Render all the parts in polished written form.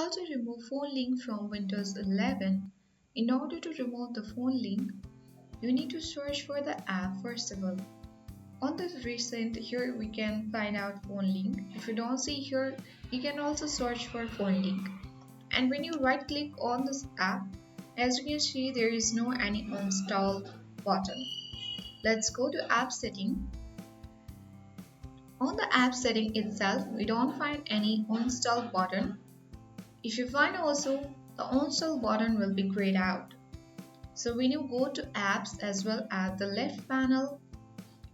How to remove phone link from Windows 11. In order to remove the phone link, you need to search for the app first of all. On the recent, here we can find out phone link. If you don't see here, you can also search for phone link. And when you right click on this app, as you can see there is no any uninstall button. Let's go to app setting. On the app setting itself, we don't find any uninstall button. If you find also, the uninstall button will be grayed out. So when you go to apps as well at the left panel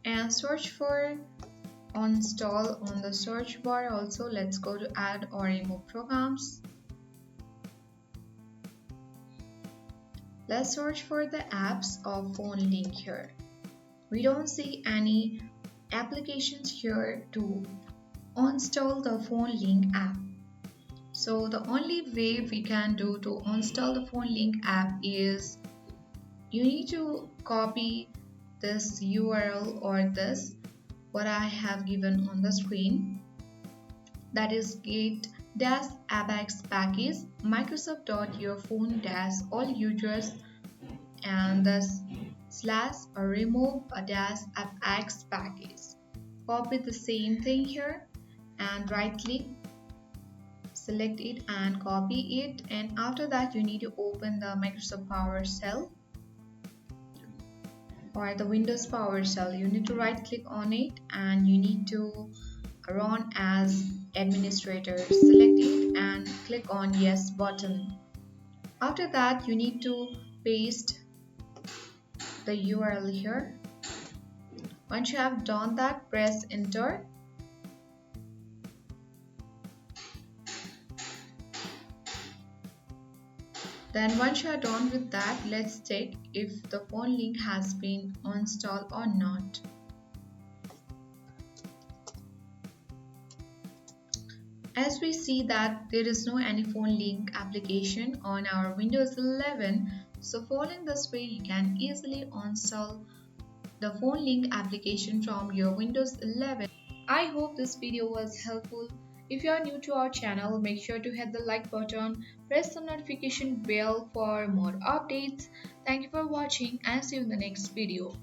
and search for uninstall on the search bar also, let's go to add or remove programs. Let's search for the apps of phone link here. We don't see any applications here to uninstall the phone link app. So the only way we can do to install the phone link app is you need to copy this URL or this what I have given on the screen, that is get-abax package microsoft.yourphone-all users and this slash or remove a -abax package. Copy the same thing here and right click, select it and copy it, and after that you need to open the Microsoft PowerShell or the Windows PowerShell. You need to right click on it and you need to run as administrator. Select it and click on yes button. After that you need to paste the URL here. Once you have done that, press enter. Then once you are done with that, let's check if the phone link has been installed or not. As we see that there is no any phone link application on our Windows 11, so following this way you can easily install the phone link application from your Windows 11. I hope this video was helpful. If you are new to our channel, make sure to hit the like button, press the notification bell for more updates. Thank you for watching and see you in the next video.